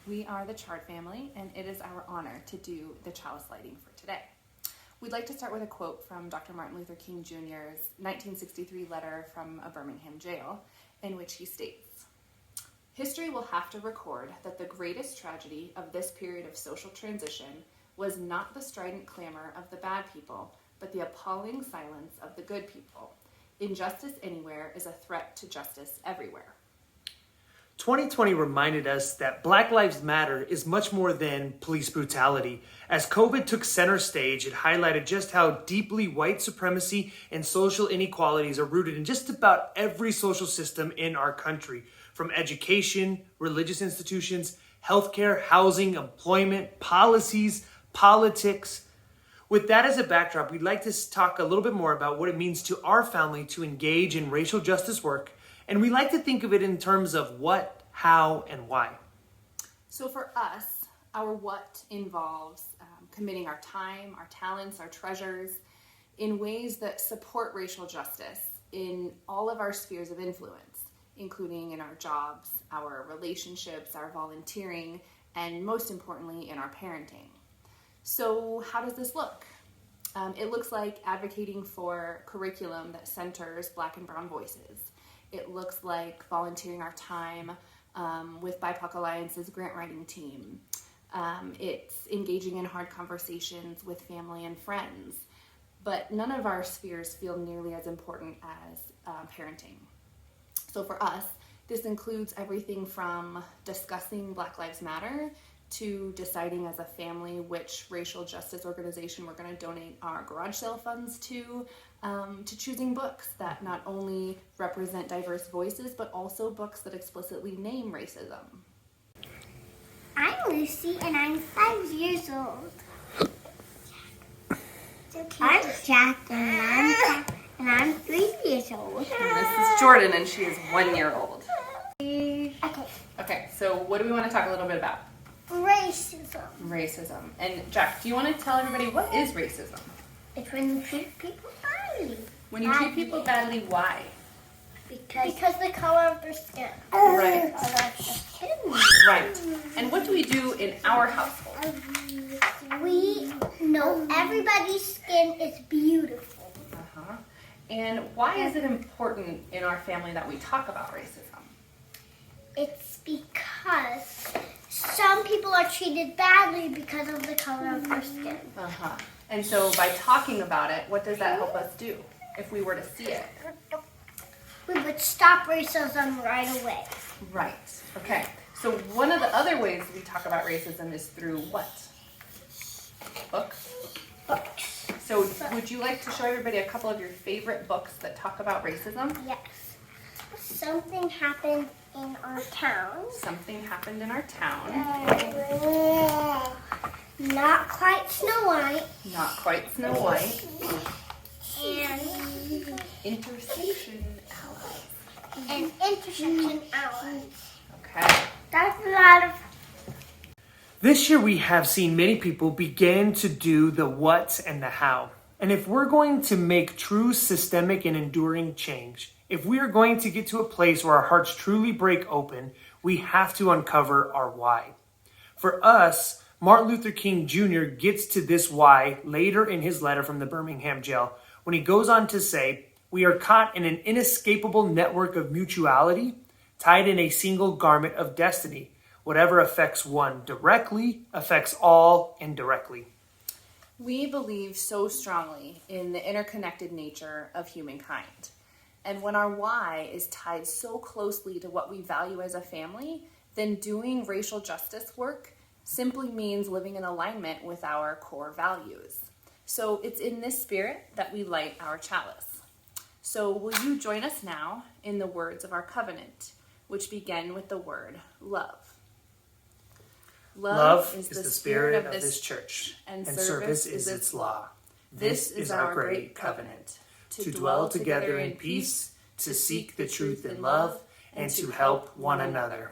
We are the Chard family, and it is our honor to do the chalice lighting for today. We'd like to start with a quote from Dr. Martin Luther King Jr.'s 1963 letter from a Birmingham jail, in which he states, "History will have to record that the greatest tragedy of this period of social transition was not the strident clamor of the bad people, but the appalling silence of the good people. Injustice anywhere is a threat to justice everywhere." 2020 reminded us that Black Lives Matter is much more than police brutality. As COVID took center stage, it highlighted just how deeply white supremacy and social inequalities are rooted in just about every social system in our country, from education, religious institutions, healthcare, housing, employment, policies, politics. With that as a backdrop, we'd like to talk a little bit more about what it means to our family to engage in racial justice work. And we like to think of it in terms of what, how, and why. So for us, our what involves committing our time, our talents, our treasures in ways that support racial justice in all of our spheres of influence, including in our jobs, our relationships, our volunteering, and most importantly, in our parenting. So how does this look? It looks like advocating for curriculum that centers Black and Brown voices. It looks like volunteering our time with BIPOC Alliance's grant writing team. It's engaging in hard conversations with family and friends. But none of our spheres feel nearly as important as parenting. So for us, this includes everything from discussing Black Lives Matter to deciding as a family which racial justice organization we're going to donate our garage sale funds to choosing books that not only represent diverse voices, but also books that explicitly name racism. I'm Lucy, and I'm 5 years old. I'm Jack, and I'm 3 years old. And this is Jordan, and she is 1 year old. Okay, so what do we want to talk a little bit about? Racism. And Jack, do you want to tell everybody what is racism? It's when you treat people badly. When you treat people badly, why? Because the color of their skin. Right. Or their skin. Right. And what do we do in our household? We know everybody's skin is beautiful. Uh-huh. And why is it important in our family that we talk about racism? It's because some people are treated badly because of the color of their skin. Uh-huh. And so by talking about it, what does that help us do if we were to see it? We would stop racism right away. Right. Okay. So one of the other ways we talk about racism is through what? Books? Books. So would you like to show everybody a couple of your favorite books that talk about racism? Yes. Something happened in our town. Something happened in our town. Not quite Snow White. Not quite Snow White. And Intersection allies. an intersection allies. Okay. That's a lot of... This year we have seen many people begin to do the what and the how. And if we're going to make true systemic and enduring change, if we are going to get to a place where our hearts truly break open, we have to uncover our why. For us, Martin Luther King Jr. gets to this why later in his letter from the Birmingham jail, when he goes on to say, "We are caught in an inescapable network of mutuality, tied in a single garment of destiny. Whatever affects one directly affects all indirectly." We believe so strongly in the interconnected nature of humankind. And when our why is tied so closely to what we value as a family, then doing racial justice work simply means living in alignment with our core values. So it's in this spirit that we light our chalice. So will you join us now in the words of our covenant, which begin with the word love. Love is the spirit of this church, and service is its law. This is our great covenant, to dwell together in peace, to seek the truth in love, and to help one another.